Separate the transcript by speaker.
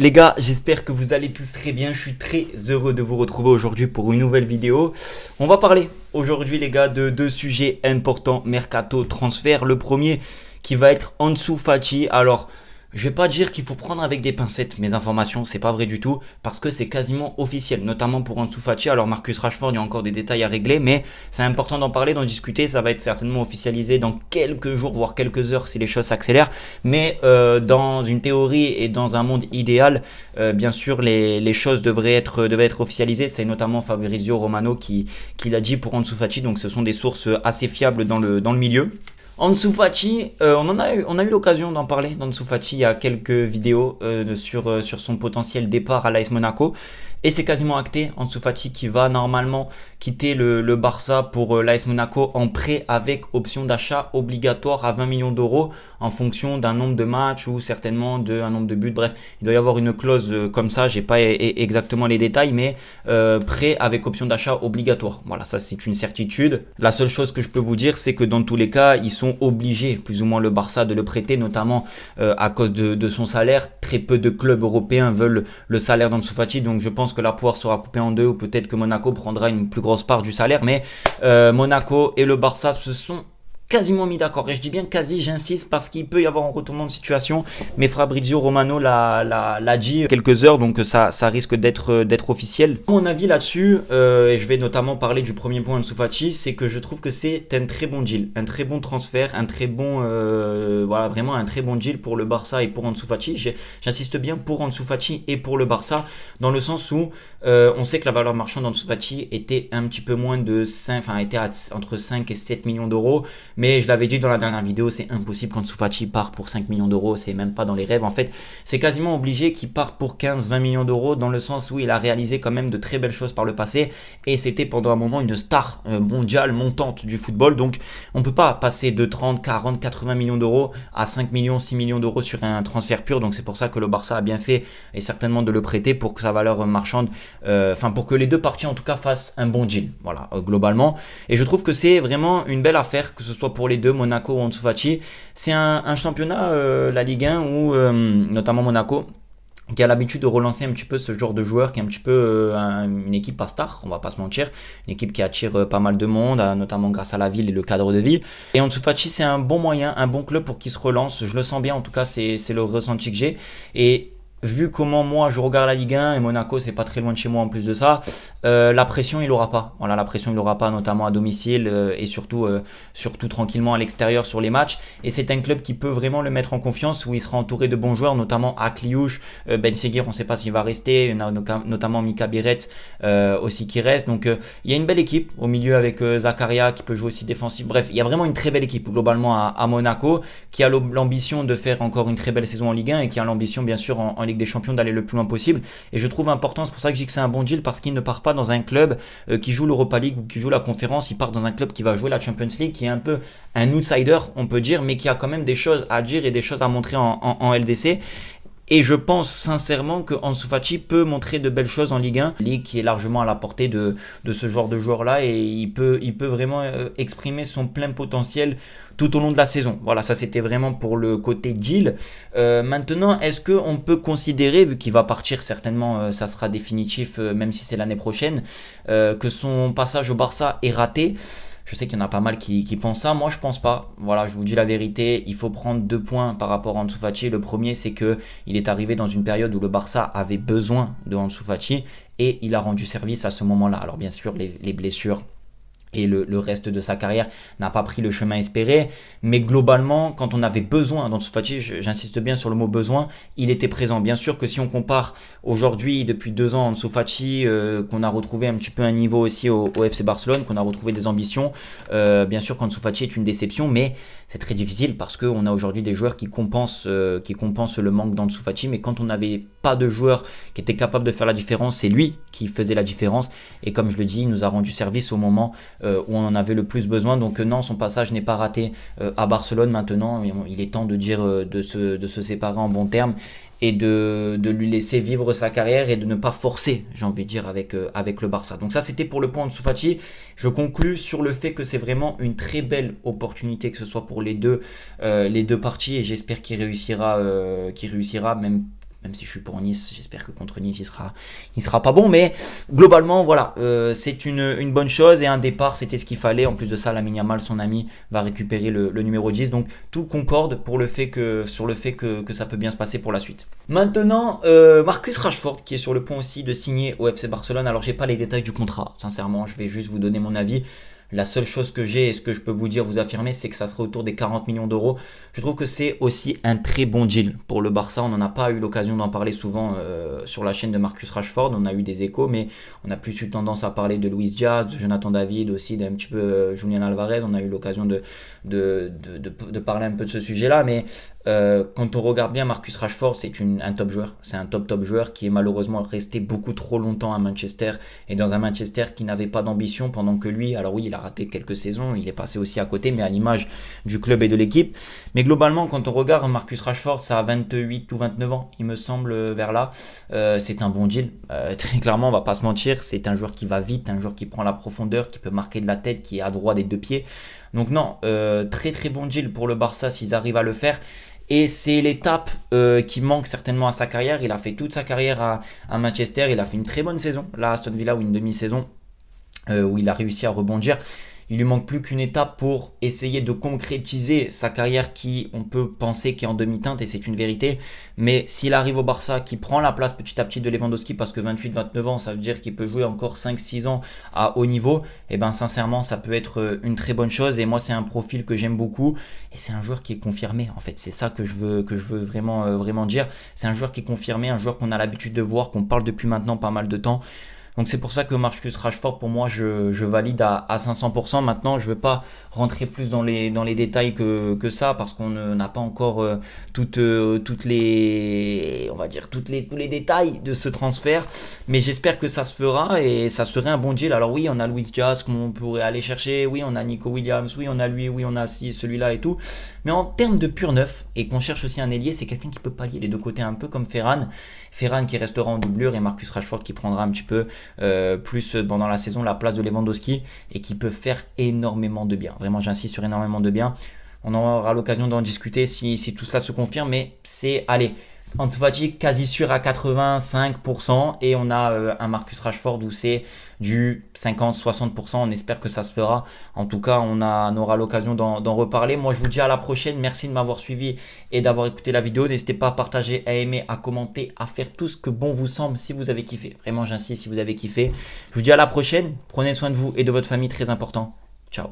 Speaker 1: Les gars, j'espère que vous allez tous très bien. Je suis très heureux de vous retrouver aujourd'hui pour une nouvelle vidéo. On va parler aujourd'hui, les gars, de deux sujets importants, mercato, transfert. Le premier qui va être Ansu Fati. Alors, je vais pas dire qu'il faut prendre avec des pincettes mes informations, c'est pas vrai du tout, parce que c'est quasiment officiel, notamment pour Ansu Fati. Alors Marcus Rashford, il y a encore des détails à régler, mais c'est important d'en parler, d'en discuter. Ça va être certainement officialisé dans quelques jours, voire quelques heures si les choses s'accélèrent. Mais dans une théorie et dans un monde idéal, bien sûr, les choses devraient être officialisées. C'est notamment Fabrizio Romano qui l'a dit pour Ansu Fati, donc ce sont des sources assez fiables dans le milieu. Ansu Fati, on a eu l'occasion d'en parler d'Ansu Fati il y a quelques vidéos sur son potentiel départ à l'AS Monaco. Et c'est quasiment acté, Ansu Fati qui va normalement quitter le Barça pour l'AS Monaco en prêt avec option d'achat obligatoire à 20 millions d'euros en fonction d'un nombre de matchs ou certainement d'un nombre de buts. Bref, il doit y avoir une clause comme ça, j'ai pas exactement les détails, mais prêt avec option d'achat obligatoire. Voilà, ça c'est une certitude. La seule chose que je peux vous dire, c'est que dans tous les cas, ils sont obligés, plus ou moins le Barça, de le prêter, notamment à cause de son salaire. Très peu de clubs européens veulent le salaire d'Ansu Fati, donc je pense que la poire sera coupée en deux, ou peut-être que Monaco prendra une plus grosse part du salaire, mais Monaco et le Barça se sont quasiment mis d'accord, et je dis bien quasi, j'insiste, parce qu'il peut y avoir un retournement de situation, mais Fabrizio Romano l'a dit quelques heures, donc ça risque d'être officiel. Mon avis là-dessus, et je vais notamment parler du premier point de Ansu Fati, c'est que je trouve que c'est un très bon deal, un très bon transfert, un très bon, voilà, vraiment un très bon deal pour le Barça et pour Ansu Fati. J'insiste bien pour Ansu Fati et pour le Barça, dans le sens où on sait que la valeur marchande d'Ansu Fati était un petit peu moins de 5, enfin était entre 5 et 7 millions d'euros. Mais je l'avais dit dans la dernière vidéo, c'est impossible qu'Ansu Fati parte pour 5 millions d'euros, c'est même pas dans les rêves. En fait, c'est quasiment obligé qu'il parte pour 15-20 millions d'euros, dans le sens où il a réalisé quand même de très belles choses par le passé, et c'était pendant un moment une star mondiale montante du football. Donc on peut pas passer de 30, 40, 80 millions d'euros à 5 millions, 6 millions d'euros sur un transfert pur. Donc c'est pour ça que le Barça a bien fait, et certainement de le prêter, pour que sa valeur marchande, pour que les deux parties en tout cas fassent un bon deal, voilà, globalement. Et je trouve que c'est vraiment une belle affaire, que ce soit pour les deux, Monaco ou Ansu Fati. C'est un championnat, la Ligue 1, où notamment Monaco, qui a l'habitude de relancer un petit peu ce genre de joueur, qui est un petit peu une équipe à star, on va pas se mentir, une équipe qui attire pas mal de monde, notamment grâce à la ville et le cadre de vie. Et Ansu Fati, c'est un bon moyen, un bon club pour qu'il se relance. Je le sens bien, en tout cas c'est le ressenti que j'ai. Et vu comment moi je regarde la Ligue 1, et Monaco c'est pas très loin de chez moi en plus de ça, la pression il aura pas. Voilà, la pression il aura pas, notamment à domicile, et surtout tranquillement à l'extérieur sur les matchs. Et c'est un club qui peut vraiment le mettre en confiance, où il sera entouré de bons joueurs, notamment Akliouche, Ben Seguir, on sait pas s'il va rester, il y en a notamment Mika Biretz aussi qui reste. Donc il y a une belle équipe au milieu avec Zakaria qui peut jouer aussi défensif. Bref, il y a vraiment une très belle équipe globalement à Monaco, qui a l'ambition de faire encore une très belle saison en Ligue 1, et qui a l'ambition bien sûr en Ligue des Champions d'aller le plus loin possible. Et je trouve important, c'est pour ça que je dis que c'est un bon deal, parce qu'il ne part pas dans un club qui joue l'Europa League ou qui joue la conférence. Il part dans un club qui va jouer la Champions League, qui est un peu un outsider, on peut dire, mais qui a quand même des choses à dire et des choses à montrer en LDC. Et je pense sincèrement que Ansu Fati peut montrer de belles choses en Ligue 1, ligue qui est largement à la portée de ce genre de joueur-là, et il peut vraiment exprimer son plein potentiel tout au long de la saison. Voilà, ça c'était vraiment pour le côté deal. Maintenant, est-ce qu'on peut considérer, vu qu'il va partir certainement, ça sera définitif, même si c'est l'année prochaine, que son passage au Barça est raté? Je sais qu'il y en a pas mal qui pensent ça. Moi, je pense pas. Voilà, je vous dis la vérité. Il faut prendre 2 points par rapport à Ansu Fati. Le premier, c'est que il est arrivé dans une période où le Barça avait besoin de Ansu Fati, et il a rendu service à ce moment-là. Alors bien sûr, les blessures et le reste de sa carrière n'a pas pris le chemin espéré, mais globalement, quand on avait besoin d'Ansu Fati, j'insiste bien sur le mot besoin, il était présent. Bien sûr que si on compare aujourd'hui, depuis 2 ans, Ansu Fati, qu'on a retrouvé un petit peu un niveau aussi au FC Barcelone, qu'on a retrouvé des ambitions, bien sûr qu'Ansu Fati est une déception, mais c'est très difficile, parce qu'on a aujourd'hui des joueurs qui compensent le manque d'Ansu Fati. Mais quand on n'avait pas de joueurs qui étaient capables de faire la différence, c'est lui qui faisait la différence, et comme je le dis, il nous a rendu service au moment où on en avait le plus besoin. Donc non, son passage n'est pas raté à Barcelone. Maintenant, il est temps de dire de se séparer en bons termes, et de lui laisser vivre sa carrière, et de ne pas forcer, j'ai envie de dire, avec le Barça. Donc ça, c'était pour le point de Ansu Fati. Je conclus sur le fait que c'est vraiment une très belle opportunité, que ce soit pour les deux parties, et j'espère qu'il réussira même même si je suis pour Nice, j'espère que contre Nice il sera pas bon, mais globalement voilà, c'est une bonne chose et un départ c'était ce qu'il fallait. En plus de ça, Lamine Yamal, son ami, va récupérer le numéro 10, donc tout concorde sur le fait que ça peut bien se passer pour la suite. Maintenant, Marcus Rashford qui est sur le point aussi de signer au FC Barcelone. Alors j'ai pas les détails du contrat, sincèrement, je vais juste vous donner mon avis. La seule chose que j'ai et ce que je peux vous dire, vous affirmer, c'est que ça serait autour des 40 millions d'euros. Je trouve que c'est aussi un très bon deal pour le Barça. On n'en a pas eu l'occasion d'en parler souvent sur la chaîne de Marcus Rashford. On a eu des échos, mais on a plus eu tendance à parler de Luis Diaz, de Jonathan David, aussi d'un petit peu Julian Alvarez. On a eu l'occasion de parler un peu de ce sujet-là, mais quand on regarde bien Marcus Rashford, c'est un top joueur. C'est un top joueur qui est malheureusement resté beaucoup trop longtemps à Manchester et dans un Manchester qui n'avait pas d'ambition pendant que lui, alors oui, il a raté quelques saisons, il est passé aussi à côté, mais à l'image du club et de l'équipe. Mais globalement, quand on regarde Marcus Rashford, ça a 28 ou 29 ans, il me semble, vers là. C'est un bon deal. Très clairement, on va pas se mentir, c'est un joueur qui va vite, un joueur qui prend la profondeur, qui peut marquer de la tête, qui est adroit des deux pieds. Donc non, très bon deal pour le Barça s'ils arrivent à le faire. Et c'est l'étape qui manque certainement à sa carrière. Il a fait toute sa carrière à Manchester, il a fait une très bonne saison. Là, à Aston Villa, ou une demi-saison, où il a réussi à rebondir. Il lui manque plus qu'une étape pour essayer de concrétiser sa carrière qui, on peut penser, qui est en demi-teinte, et c'est une vérité. Mais s'il arrive au Barça, qui prend la place petit à petit de Lewandowski, parce que 28-29 ans, ça veut dire qu'il peut jouer encore 5-6 ans à haut niveau, et ben sincèrement, ça peut être une très bonne chose. Et moi, c'est un profil que j'aime beaucoup, et c'est un joueur qui est confirmé. En fait, c'est ça que je veux vraiment dire. C'est un joueur qui est confirmé, un joueur qu'on a l'habitude de voir, qu'on parle depuis maintenant pas mal de temps. Donc c'est pour ça que Marcus Rashford, pour moi, je valide à 500%. Maintenant, je ne veux pas rentrer plus dans les détails que ça, parce qu'on n'a pas encore tous les détails de ce transfert. Mais j'espère que ça se fera et ça serait un bon deal. Alors oui, on a Luis Diaz qu'on pourrait aller chercher. Oui, on a Nico Williams. Oui, on a lui. Oui, on a celui-là et tout. Mais en termes de pur neuf, et qu'on cherche aussi un ailier, c'est quelqu'un qui peut pallier les deux côtés, un peu comme Ferran. Ferran qui restera en doublure et Marcus Rashford qui prendra un petit peu plus pendant la saison la place de Lewandowski et qui peut faire énormément de bien. Vraiment, j'insiste sur énormément de bien. On aura l'occasion d'en discuter si tout cela se confirme, mais c'est, allez, Ansu Fati quasi sûr à 85% et on a un Marcus Rashford où c'est du 50-60%. On espère que ça se fera. En tout cas, on aura l'occasion d'en reparler. Moi, je vous dis à la prochaine. Merci de m'avoir suivi et d'avoir écouté la vidéo. N'hésitez pas à partager, à aimer, à commenter, à faire tout ce que bon vous semble si vous avez kiffé. Vraiment, j'insiste si vous avez kiffé. Je vous dis à la prochaine. Prenez soin de vous et de votre famille, très important. Ciao.